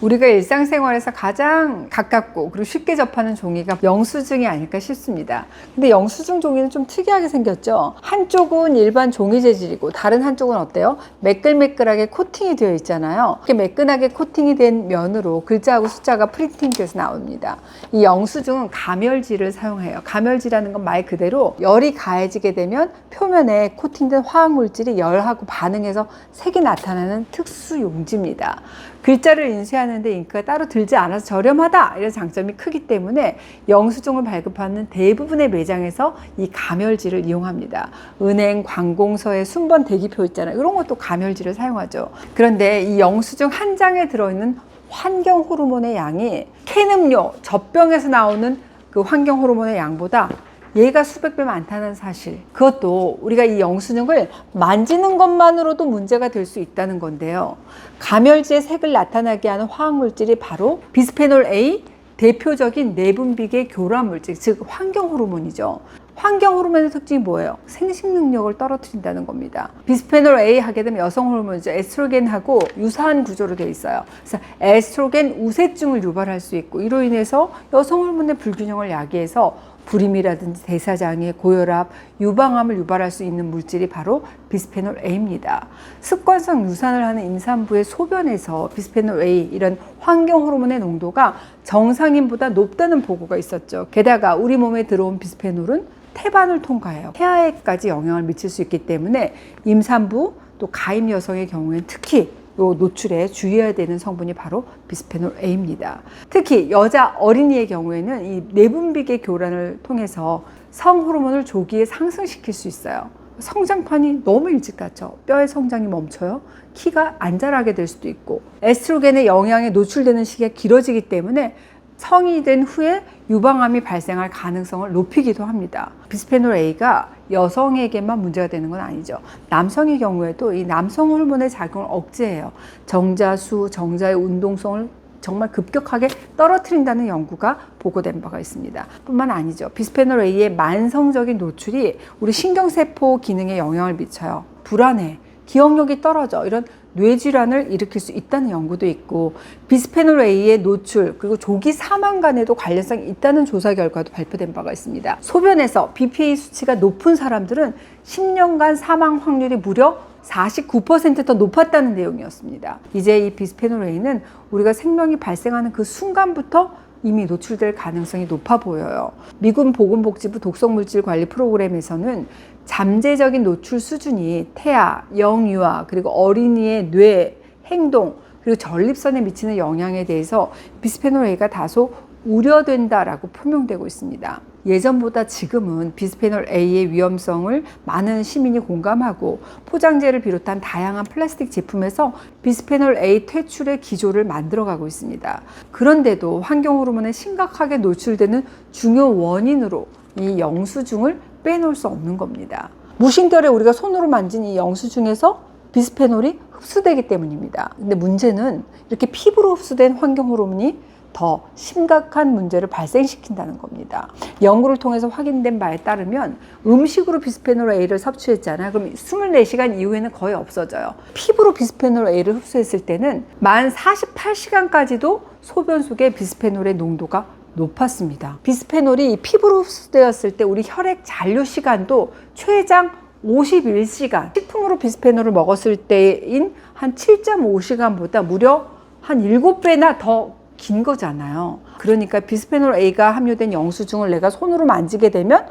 우리가 일상생활에서 가장 가깝고 그리고 쉽게 접하는 종이가 영수증이 아닐까 싶습니다. 근데 영수증 종이는 좀 특이하게 생겼죠. 한쪽은 일반 종이 재질이고 다른 한쪽은 어때요? 매끌매끌하게 코팅이 되어 있잖아요. 이렇게 매끈하게 코팅이 된 면으로 글자하고 숫자가 프린팅돼서 나옵니다. 이 영수증은 가멸지를 사용해요. 가멸지라는 건 말 그대로 열이 가해지게 되면 표면에 코팅된 화학물질이 열하고 반응해서 색이 나타나는 특수 용지입니다. 글자를 인쇄하는데 잉크가 따로 들지 않아서 저렴하다 이런 장점이 크기 때문에 영수증을 발급하는 대부분의 매장에서 이 가멸지를 이용합니다. 은행, 관공서의 순번 대기표 있잖아요. 이런 것도 가멸지를 사용하죠. 그런데 이 영수증 한 장에 들어있는 환경 호르몬의 양이 캔 음료, 젖병에서 나오는 그 환경 호르몬의 양보다 얘가 수백 배 많다는 사실, 그것도 우리가 이 영수증을 만지는 것만으로도 문제가 될 수 있다는 건데요. 가멸지의 색을 나타나게 하는 화학물질이 바로 비스페놀 A, 대표적인 내분비계 교란물질, 즉 환경 호르몬이죠. 환경 호르몬의 특징이 뭐예요? 생식 능력을 떨어뜨린다는 겁니다. 비스페놀 A 하게 되면 여성 호르몬이죠. 에스트로겐하고 유사한 구조로 되어 있어요. 그래서 에스트로겐 우세증을 유발할 수 있고, 이로 인해서 여성 호르몬의 불균형을 야기해서 불임이라든지 대사장애, 고혈압, 유방암을 유발할 수 있는 물질이 바로 비스페놀 A입니다. 습관성 유산을 하는 임산부의 소변에서 비스페놀 A, 이런 환경 호르몬의 농도가 정상인보다 높다는 보고가 있었죠. 게다가 우리 몸에 들어온 비스페놀은 태반을 통과해요. 태아에까지 영향을 미칠 수 있기 때문에 임산부 또 가임 여성의 경우에는 특히 요 노출에 주의해야 되는 성분이 바로 비스페놀 A입니다. 특히 여자 어린이의 경우에는 이 내분비계 교란을 통해서 성 호르몬을 조기에 상승시킬 수 있어요. 성장판이 너무 일찍 닫죠. 뼈의 성장이 멈춰요. 키가 안 자라게 될 수도 있고, 에스트로겐의 영향에 노출되는 시기가 길어지기 때문에 성이 된 후에 유방암이 발생할 가능성을 높이기도 합니다. 비스페놀 A가 여성에게만 문제가 되는 건 아니죠. 남성의 경우에도 이 남성 호르몬의 작용을 억제해요. 정자수, 정자의 운동성을 정말 급격하게 떨어뜨린다는 연구가 보고된 바가 있습니다. 뿐만 아니죠. 비스페놀 A의 만성적인 노출이 우리 신경세포 기능에 영향을 미쳐요. 불안해, 기억력이 떨어져, 이런 뇌질환을 일으킬 수 있다는 연구도 있고, 비스페놀 A의 노출 그리고 조기 사망 간에도 관련성이 있다는 조사 결과도 발표된 바가 있습니다. 소변에서 BPA 수치가 높은 사람들은 10년간 사망 확률이 무려 49% 더 높았다는 내용이었습니다. 이제 이 비스페놀 A는 우리가 생명이 발생하는 그 순간부터 이미 노출될 가능성이 높아 보여요. 미국 보건복지부 독성물질 관리 프로그램에서는 잠재적인 노출 수준이 태아, 영유아, 그리고 어린이의 뇌, 행동, 그리고 전립선에 미치는 영향에 대해서 비스페놀 A가 다소 우려된다라고 표명되고 있습니다. 예전보다 지금은 비스페놀 A의 위험성을 많은 시민이 공감하고, 포장재를 비롯한 다양한 플라스틱 제품에서 비스페놀 A 퇴출의 기조를 만들어가고 있습니다. 그런데도 환경 호르몬에 심각하게 노출되는 중요 원인으로 이 영수증을 빼놓을 수 없는 겁니다. 무심결에 우리가 손으로 만진 이 영수증에서 비스페놀이 흡수되기 때문입니다. 근데 문제는 이렇게 피부로 흡수된 환경 호르몬이 더 심각한 문제를 발생시킨다는 겁니다. 연구를 통해서 확인된 바에 따르면 음식으로 비스페놀 A를 섭취했잖아요. 그럼 24시간 이후에는 거의 없어져요. 피부로 비스페놀 A를 흡수했을 때는 만 48시간까지도 소변 속에 비스페놀의 농도가 높았습니다. 비스페놀이 피부로 흡수되었을 때 우리 혈액 잔류 시간도 최장 51시간, 식품으로 비스페놀을 먹었을 때인 한 7.5시간보다 무려 한 7배나 더 긴 거잖아요. 그러니까 비스페놀 A가 함유된 영수증을 내가 손으로 만지게 되면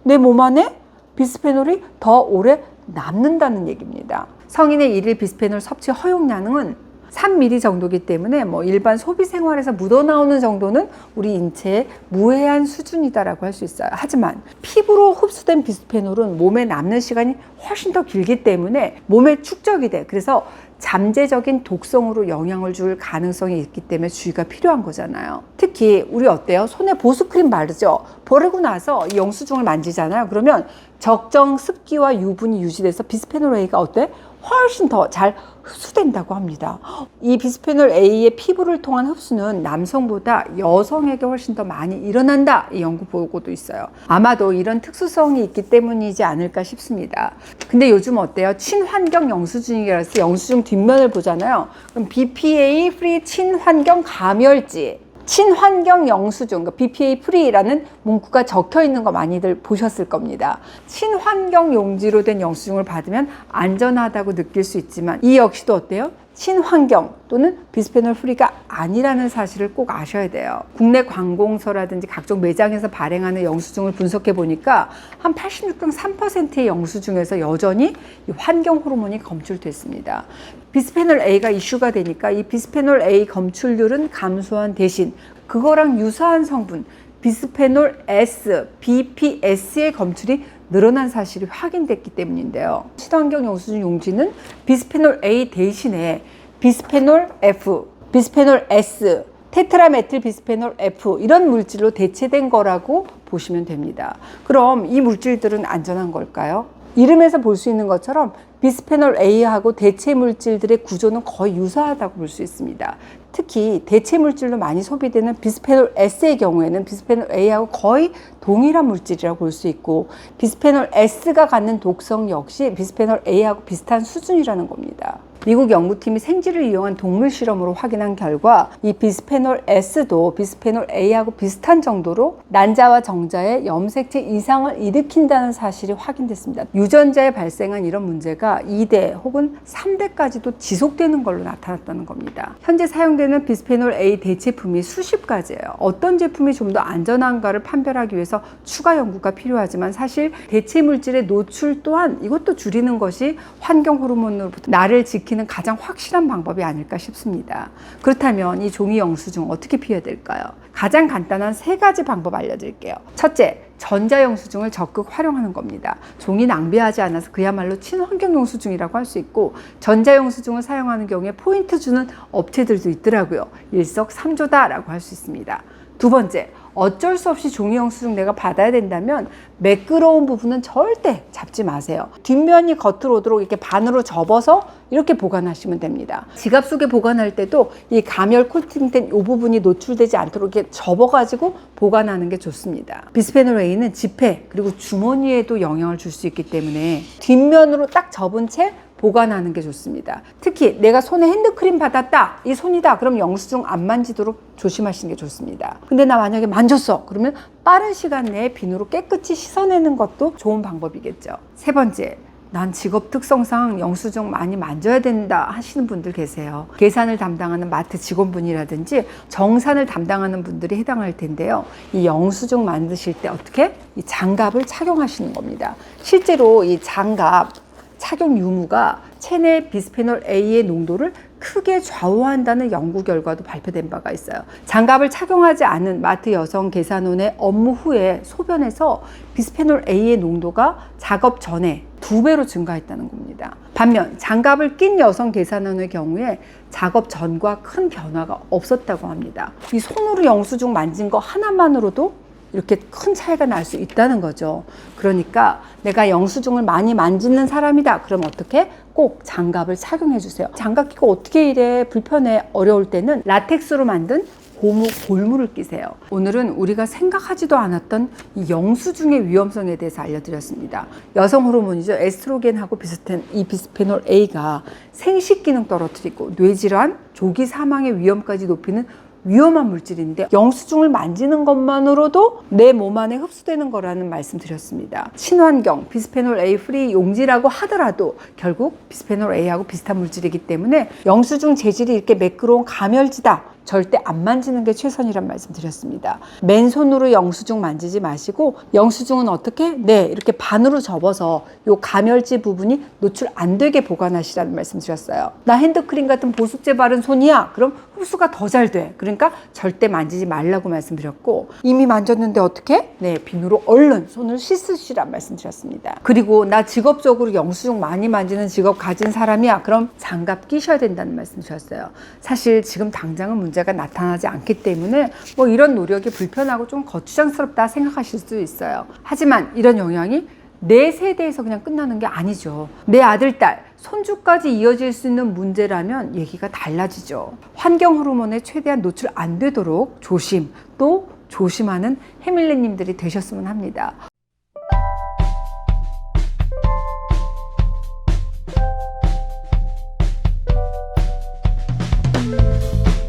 내 몸 안에 비스페놀이 더 오래 남는다는 얘기입니다. 성인의 일일 비스페놀 섭취 허용량은 3ml 정도이기 때문에 일반 소비 생활에서 묻어나오는 정도는 우리 인체에 무해한 수준이다라고 할 수 있어요. 하지만 피부로 흡수된 비스페놀은 몸에 남는 시간이 훨씬 더 길기 때문에 몸에 축적이 돼. 그래서 잠재적인 독성으로 영향을 줄 가능성이 있기 때문에 주의가 필요한 거잖아요. 특히 우리 어때요? 손에 보습크림 바르죠? 바르고 나서 이 영수증을 만지잖아요. 그러면 적정 습기와 유분이 유지돼서 비스페놀 A가 어때? 훨씬 더 잘 흡수된다고 합니다. 이 비스페놀 A의 피부를 통한 흡수는 남성보다 여성에게 훨씬 더 많이 일어난다, 이 연구 보고도 있어요. 아마도 이런 특수성이 있기 때문이지 않을까 싶습니다. 근데 요즘 어때요? 친환경 영수증이라서 영수증 뒷면을 보잖아요. 그럼 BPA 프리 친환경 감열지, 친환경 영수증, 그러니까 BPA 프리라는 문구가 적혀 있는 거 많이들 보셨을 겁니다. 친환경 용지로 된 영수증을 받으면 안전하다고 느낄 수 있지만 이 역시도 어때요? 친환경 또는 비스페놀 프리가 아니라는 사실을 꼭 아셔야 돼요. 국내 관공서라든지 각종 매장에서 발행하는 영수증을 분석해 보니까 한 86.3%의 영수증에서 여전히 이 환경 호르몬이 검출됐습니다. 비스페놀 A가 이슈가 되니까 이 비스페놀 A 검출률은 감소한 대신 그거랑 유사한 성분 비스페놀 S, BPS의 검출이 늘어난 사실이 확인됐기 때문인데요. 친환경 영수증 용지는 비스페놀 A 대신에 비스페놀 F, 비스페놀 S, 테트라메틸 비스페놀 F 이런 물질로 대체된 거라고 보시면 됩니다. 그럼 이 물질들은 안전한 걸까요? 이름에서 볼 수 있는 것처럼 비스페놀 A하고 대체 물질들의 구조는 거의 유사하다고 볼 수 있습니다. 특히 대체 물질로 많이 소비되는 비스페놀 S의 경우에는 비스페놀 A하고 거의 동일한 물질이라고 볼 수 있고 비스페놀 S가 갖는 독성 역시 비스페놀 A하고 비슷한 수준이라는 겁니다. 미국 연구팀이 생쥐를 이용한 동물 실험으로 확인한 결과 이 비스페놀 S도 비스페놀 A하고 비슷한 정도로 난자와 정자의 염색체 이상을 일으킨다는 사실이 확인됐습니다. 유전자에 발생한 이런 문제가 2대 혹은 3대까지도 지속되는 걸로 나타났다는 겁니다. 현재 사용되는 비스페놀 A 대체품이 수십 가지예요. 어떤 제품이 좀 더 안전한가를 판별하기 위해서 추가 연구가 필요하지만 사실 대체 물질의 노출 또한 이것도 줄이는 것이 환경 호르몬으로부터 나를 지키는 가장 확실한 방법이 아닐까 싶습니다. 그렇다면 이 종이 영수증 어떻게 피해야 될까요? 가장 간단한 3가지 방법 알려드릴게요. 첫째, 전자영수증을 적극 활용하는 겁니다. 종이 낭비하지 않아서 그야말로 친환경 영수증이라고 할 수 있고 전자영수증을 사용하는 경우에 포인트 주는 업체들도 있더라고요. 일석삼조다라고 할 수 있습니다. 두 번째, 어쩔 수 없이 종이 영수증 내가 받아야 된다면 매끄러운 부분은 절대 잡지 마세요. 뒷면이 겉으로 오도록 이렇게 반으로 접어서 이렇게 보관하시면 됩니다. 지갑 속에 보관할 때도 이 가멸 코팅된 이 부분이 노출되지 않도록 이렇게 접어가지고 보관하는 게 좋습니다. 비스페놀 A는 지폐 그리고 주머니에도 영향을 줄 수 있기 때문에 뒷면으로 딱 접은 채 보관하는 게 좋습니다. 특히 내가 손에 핸드크림 받았다, 이 손이다, 그럼 영수증 안 만지도록 조심하시는 게 좋습니다. 근데 나 만약에 만졌어, 그러면 빠른 시간 내에 비누로 깨끗이 씻어내는 것도 좋은 방법이겠죠. 세 번째, 난 직업 특성상 영수증 많이 만져야 된다 하시는 분들 계세요. 계산을 담당하는 마트 직원분이라든지 정산을 담당하는 분들이 해당할 텐데요. 이 영수증 만드실 때 어떻게? 이 장갑을 착용하시는 겁니다. 실제로 이 장갑 착용 유무가 체내 비스페놀 A의 농도를 크게 좌우한다는 연구 결과도 발표된 바가 있어요. 장갑을 착용하지 않은 마트 여성 계산원의 업무 후에 소변에서 비스페놀 A의 농도가 작업 전에 2배로 증가했다는 겁니다. 반면 장갑을 낀 여성 계산원의 경우에 작업 전과 큰 변화가 없었다고 합니다. 이 손으로 영수증 만진 거 하나만으로도 이렇게 큰 차이가 날 수 있다는 거죠. 그러니까 내가 영수증을 많이 만지는 사람이다. 그럼 어떻게? 꼭 장갑을 착용해 주세요. 장갑 끼고 어떻게 이래 불편해 어려울 때는 라텍스로 만든 고무 골무를 끼세요. 오늘은 우리가 생각하지도 않았던 이 영수증의 위험성에 대해서 알려드렸습니다. 여성 호르몬이죠. 에스트로겐하고 비슷한 이 비스페놀 A가 생식 기능 떨어뜨리고 뇌질환, 조기 사망의 위험까지 높이는 위험한 물질인데 영수증을 만지는 것만으로도 내 몸 안에 흡수되는 거라는 말씀 드렸습니다. 친환경 비스페놀 A 프리 용지라고 하더라도 결국 비스페놀 A하고 비슷한 물질이기 때문에 영수증 재질이 이렇게 매끄러운 가멸지다. 절대 안 만지는 게 최선이란 말씀 드렸습니다. 맨손으로 영수증 만지지 마시고 영수증은 어떻게? 네, 이렇게 반으로 접어서 요 가멸지 부분이 노출 안 되게 보관하시라는 말씀 드렸어요. 나 핸드크림 같은 보습제 바른 손이야. 그럼 흡수가 더 잘 돼. 그러니까 절대 만지지 말라고 말씀드렸고 이미 만졌는데 어떻게? 네, 비누로 얼른 손을 씻으시란 말씀 드렸습니다. 그리고 나 직업적으로 영수증 많이 만지는 직업 가진 사람이야. 그럼 장갑 끼셔야 된다는 말씀 드렸어요. 사실 지금 당장은 문제가 나타나지 않기 때문에 뭐 이런 노력이 불편하고 좀 거추장스럽다 생각하실 수 있어요. 하지만 이런 영향이 내 세대에서 그냥 끝나는 게 아니죠. 내 아들, 딸 손주까지 이어질 수 있는 문제라면 얘기가 달라지죠. 환경 호르몬에 최대한 노출 안 되도록 조심, 또 조심하는 해밀리님들이 되셨으면 합니다.